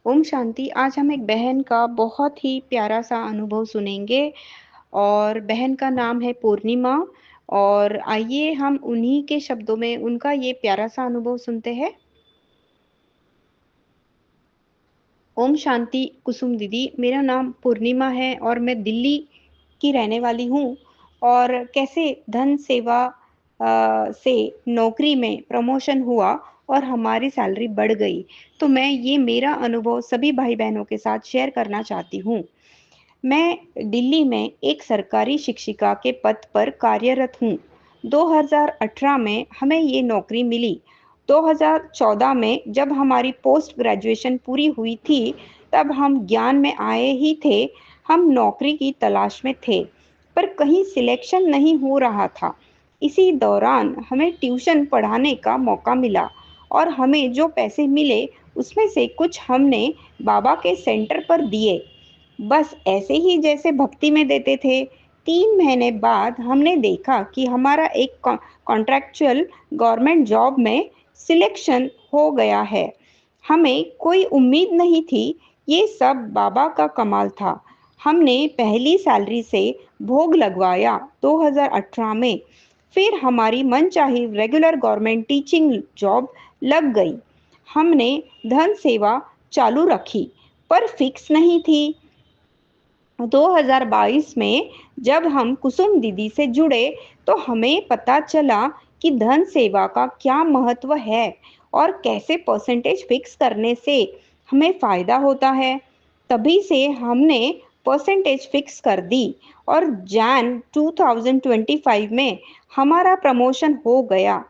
ओम शांति। आज हम एक बहन का बहुत ही प्यारा सा अनुभव सुनेंगे और बहन का नाम है पूर्णिमा। और आइए हम उन्हीं के शब्दों में उनका ये प्यारा सा अनुभव सुनते हैं। ओम शांति कुसुम दीदी, मेरा नाम पूर्णिमा है और मैं दिल्ली की रहने वाली हूँ। और कैसे धन सेवा से नौकरी में प्रमोशन हुआ और हमारी सैलरी बढ़ गई, तो मैं ये मेरा अनुभव सभी भाई बहनों के साथ शेयर करना चाहती हूँ। मैं दिल्ली में एक सरकारी शिक्षिका के पद पर कार्यरत हूँ। 2018 में हमें ये नौकरी मिली। 2014 में जब हमारी पोस्ट ग्रेजुएशन पूरी हुई थी, तब हम ज्ञान में आए ही थे। हम नौकरी की तलाश में थे, पर कहीं सिलेक्शन नहीं हो रहा था। इसी दौरान हमें ट्यूशन पढ़ाने का मौका मिला और हमें जो पैसे मिले, उसमें से कुछ हमने बाबा के सेंटर पर दिए। बस ऐसे ही जैसे भक्ति में देते थे। 3 महीने बाद हमने देखा कि हमारा एक कॉन्ट्रैक्चुअल गवर्नमेंट जॉब में सिलेक्शन हो गया है। हमें कोई उम्मीद नहीं थी। ये सब बाबा का कमाल था। हमने पहली सैलरी से भोग लगवाया 2018 में। फिर हमारी मनचाही रेगुलर गवर्नमेंट टीचिंग जॉब लग गई। हमने धन सेवा चालू रखी, पर फिक्स नहीं थी। 2022 में जब हम कुसुम दीदी से जुड़े, तो हमें पता चला कि धन सेवा का क्या महत्व है और कैसे परसेंटेज फिक्स करने से हमें फ़ायदा होता है। तभी से हमने परसेंटेज फिक्स कर दी और जैन 2025 में हमारा प्रमोशन हो गया।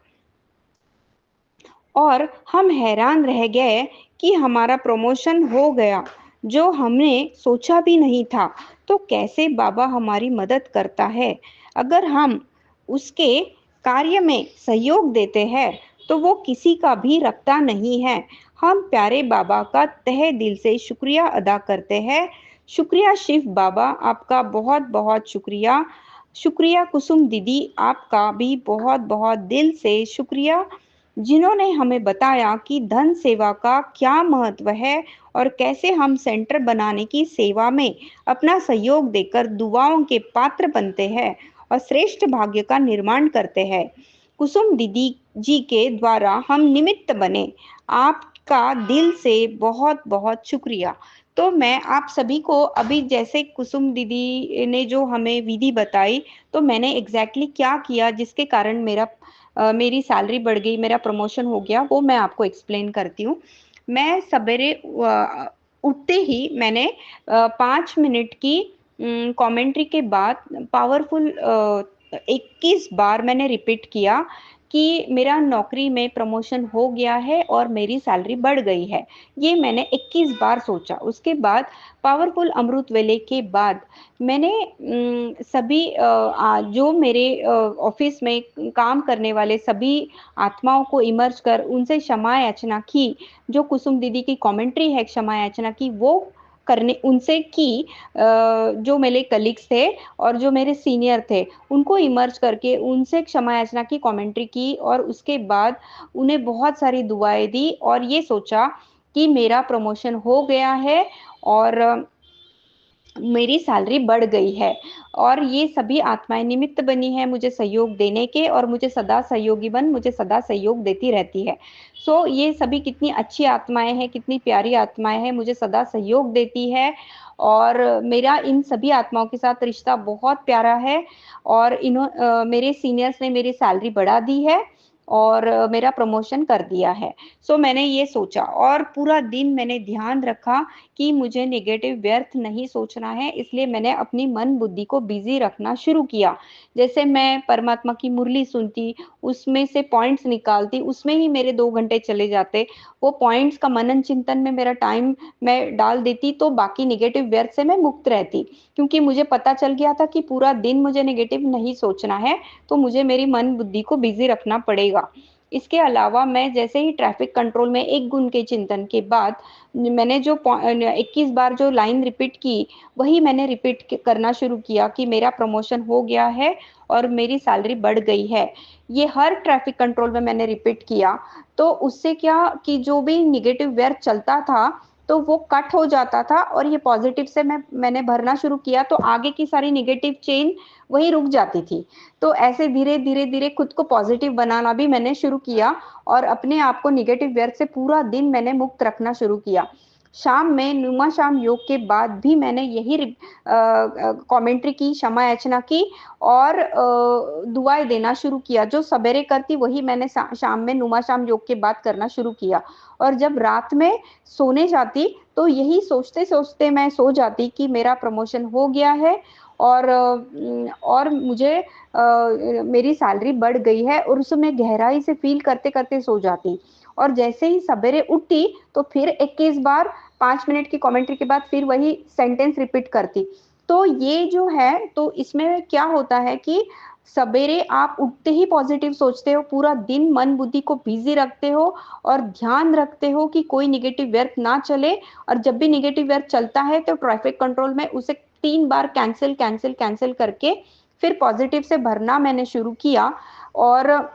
और हम हैरान रह गए कि हमारा प्रमोशन हो गया, जो हमने सोचा भी नहीं था। तो कैसे बाबा हमारी मदद करता है। अगर हम उसके कार्य में सहयोग देते हैं, तो वो किसी का भी रखता नहीं है। हम प्यारे बाबा का तहे दिल से शुक्रिया अदा करते हैं। शुक्रिया शिव बाबा, आपका बहुत बहुत शुक्रिया। शुक्रिया कुसुम दीदी, आपका भी बहुत बहुत दिल से शुक्रिया, जिन्होंने हमें बताया कि धन सेवा का क्या महत्व है और कैसे हम सेंटर बनाने की सेवा में अपना सहयोग देकर दुआओं के पात्र बनते हैं और श्रेष्ठ भाग्य का निर्माण करते हैं। कुसुम दीदी जी के द्वारा हम निमित्त बने। आपका दिल से बहुत बहुत शुक्रिया। तो मैं आप सभी को अभी जैसे कुसुम दीदी ने जो हमें विधि बताई, तो मैंने एग्जैक्टली क्या किया जिसके कारण मेरी सैलरी बढ़ गई, मेरा प्रमोशन हो गया, वो मैं आपको एक्सप्लेन करती हूँ। मैं सवेरे उठते ही मैंने 5 मिनट की कमेंट्री के बाद पावरफुल 21 बार मैंने रिपीट किया कि मेरा नौकरी में प्रमोशन हो गया है और मेरी सैलरी बढ़ गई है। ये मैंने 21 बार सोचा। उसके बाद पावरफुल अमृत वेले के बाद मैंने सभी जो मेरे ऑफिस में काम करने वाले सभी आत्माओं को इमर्ज कर उनसे क्षमा याचना की। जो कुसुम दीदी की कमेंट्री है क्षमा याचना की, वो करने उनसे की। जो मेरे कलीग्स थे और जो मेरे सीनियर थे, उनको इमर्ज करके उनसे क्षमा याचना की, कमेंट्री की और उसके बाद उन्हें बहुत सारी दुआएं दी और ये सोचा कि मेरा प्रमोशन हो गया है और मेरी सैलरी बढ़ गई है। और ये सभी आत्माएं निमित्त बनी है मुझे सहयोग देने के और मुझे सदा सहयोगी बन मुझे सदा सहयोग देती रहती है। ये सभी कितनी अच्छी आत्माएं हैं, कितनी प्यारी आत्माएं हैं, मुझे सदा सहयोग देती है। और मेरा इन सभी आत्माओं के साथ रिश्ता बहुत प्यारा है। और मेरे सीनियर्स ने मेरी सैलरी बढ़ा दी है और मेरा प्रमोशन कर दिया है। मैंने ये सोचा और पूरा दिन मैंने ध्यान रखा कि मुझे नेगेटिव व्यर्थ नहीं सोचना है, इसलिए मैंने अपनी मन बुद्धि को बिजी रखना शुरू किया। जैसे मैं परमात्मा की मुरली सुनती, उसमें से पॉइंट्स निकालती, उसमें ही मेरे 2 घंटे चले जाते। वो पॉइंट्स का मनन चिंतन में मेरा टाइम मैं डाल देती, तो बाकी नेगेटिव व्यर्थ से मैं मुक्त रहती। क्योंकि मुझे पता चल गया था कि पूरा दिन मुझे नेगेटिव नहीं सोचना है, तो मुझे मेरी मन बुद्धि को बिजी रखना पड़ेगा। इसके अलावा मैं जैसे ही ट्रैफिक कंट्रोल में एक गुण के चिंतन के बाद मैंने जो 21 बार जो लाइन रिपीट की, वही मैंने रिपीट करना शुरू किया कि मेरा प्रमोशन हो गया है और मेरी सैलरी बढ़ गई है। ये हर ट्रैफिक कंट्रोल में मैंने रिपीट किया। तो उससे क्या कि जो भी निगेटिव व्यर्थ चलता था, तो वो कट हो जाता था और ये पॉजिटिव से मैंने भरना शुरू किया तो आगे की सारी निगेटिव चेन वही रुक जाती थी। तो ऐसे धीरे धीरे धीरे खुद को पॉजिटिव बनाना भी मैंने शुरू किया और अपने आप को निगेटिव व्यर्थ से पूरा दिन मैंने मुक्त रखना शुरू किया। शाम में नुमा शाम योग के बाद भी मैंने यही कमेंट्री की, क्षमा याचना की और दुआएं देना शुरू किया। जो सवेरे करती वही मैंने शाम में नुमा शाम योग के बाद करना शुरू किया। और जब रात में सोने जाती तो यही सोचते सोचते मैं सो जाती कि मेरा प्रमोशन हो गया है और मुझे मेरी सैलरी बढ़ गई है और उसमें गहराई से फील करते करते सो जाती। और जैसे ही सवेरे उठती तो फिर 21 बार 5 मिनट की कमेंट्री के बाद फिर वही सेंटेंस रिपीट करती। तो ये जो है, तो इसमें क्या होता है कि सवेरे आप उठते ही पॉजिटिव सोचते हो, पूरा दिन मन बुद्धि को बिजी रखते हो और ध्यान रखते हो कि कोई निगेटिव व्यर्थ ना चले। और जब भी निगेटिव व्यर्थ चलता है तो ट्रैफिक कंट्रोल में उसे 3 बार कैंसिल कैंसिल कैंसिल करके फिर पॉजिटिव से भरना मैंने शुरू किया। और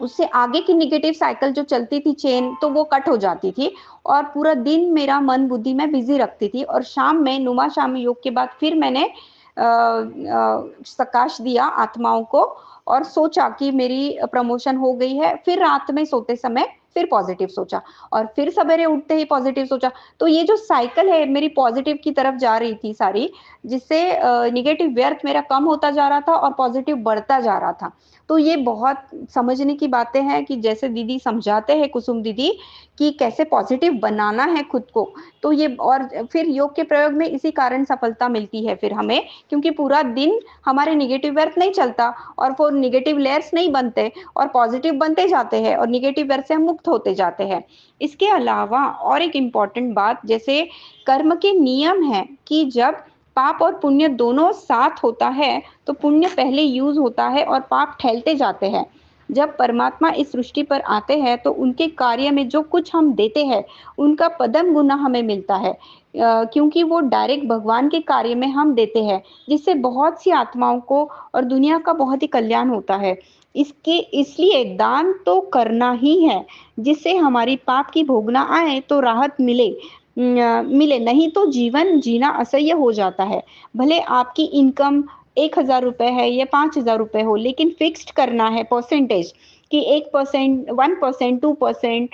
उससे आगे की निगेटिव साइकिल जो चलती थी चेन, तो वो कट हो जाती थी और पूरा दिन मेरा मन बुद्धि में बिजी रखती थी। और शाम में नुमा शाम योग के बाद फिर मैंने प्रकाश दिया आत्माओं को और सोचा कि मेरी प्रमोशन हो गई है। फिर रात में सोते समय फिर पॉजिटिव सोचा और फिर सवेरे उठते ही पॉजिटिव सोचा। तो ये जो साइकिल है मेरी पॉजिटिव की तरफ जा रही थी सारी, जिससे निगेटिव व्यर्थ मेरा कम होता जा रहा था और पॉजिटिव बढ़ता जा रहा था। तो ये बहुत समझने की बातें हैं कि जैसे दीदी समझाते हैं, कुसुम दीदी, कि कैसे पॉजिटिव बनाना है खुद को। तो ये, और फिर योग के प्रयोग में इसी कारण सफलता मिलती है फिर हमें, क्योंकि पूरा दिन हमारे निगेटिव व्यर्थ नहीं चलता और वो निगेटिव लेयर्स नहीं बनते और पॉजिटिव बनते जाते हैं और निगेटिव व्यर्थ से हम मुक्त होते जाते हैं। इसके अलावा और एक इम्पॉर्टेंट बात, जैसे कर्म के नियम है कि जब पाप और पुण्य दोनों साथ होता है तो पुण्य पहले यूज होता है और पाप ठहलते जाते हैं। जब परमात्मा इस सृष्टि पर आते हैं तो उनके कार्य में जो कुछ हम देते हैं उनका पदम गुना हमें मिलता है, क्योंकि वो डायरेक्ट भगवान के कार्य में हम देते हैं, जिससे बहुत सी आत्माओं को और दुनिया का बहुत ही कल्याण होता है। इसके इसलिए दान तो करना ही है, जिससे हमारी पाप की भोगना आए तो राहत मिले, नहीं तो जीवन जीना असह्य हो जाता है। भले आपकी इनकम 1,000 रुपए है या 5,000 रुपए हो, लेकिन फिक्स्ड करना है परसेंटेज कि 1%, 1%, 2%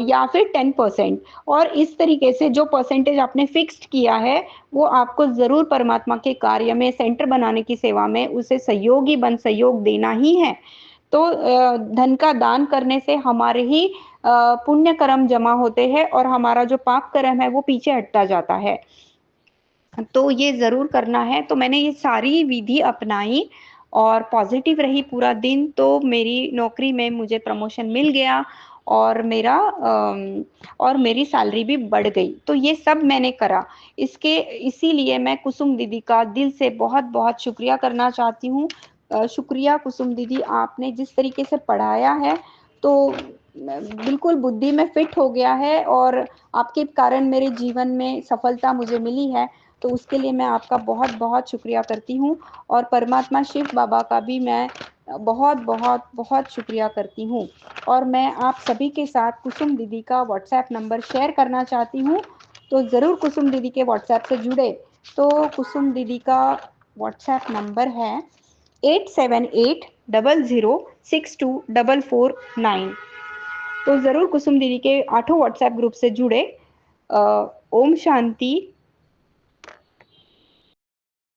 या फिर 10%। और इस तरीके से जो परसेंटेज आपने फिक्स्ड किया है वो आपको जरूर परमात्मा के कार्य में, सेंटर बनाने की सेवा में उसे सहयोगी बन सहयोग देना ही है। तो धन का दान करने से हमारे ही पुण्य कर्म जमा होते हैं और हमारा जो पाप कर्म है वो पीछे हटता जाता है। तो ये जरूर करना है। तो मैंने ये सारी विधि अपनाई और पॉजिटिव रही पूरा दिन, तो मेरी नौकरी में मुझे प्रमोशन मिल गया और और मेरी सैलरी भी बढ़ गई। तो ये सब मैंने करा। इसीलिए मैं कुसुम दीदी का दिल से बहुत बहुत शुक्रिया करना चाहती हूँ। शुक्रिया कुसुम दीदी, आपने जिस तरीके से पढ़ाया है तो बिल्कुल बुद्धि में फिट हो गया है और आपके कारण मेरे जीवन में सफलता मुझे मिली है। तो उसके लिए मैं आपका बहुत बहुत शुक्रिया करती हूँ और परमात्मा शिव बाबा का भी मैं बहुत बहुत बहुत शुक्रिया करती हूँ। और मैं आप सभी के साथ कुसुम दीदी का व्हाट्सएप नंबर शेयर करना चाहती हूँ, तो ज़रूर कुसुम दीदी के व्हाट्सएप से जुड़े। तो कुसुम दीदी का व्हाट्सएप नंबर है 8780062449। तो ज़रूर कुसुम दीदी के 8 व्हाट्सएप ग्रुप से जुड़े। ओम शांति।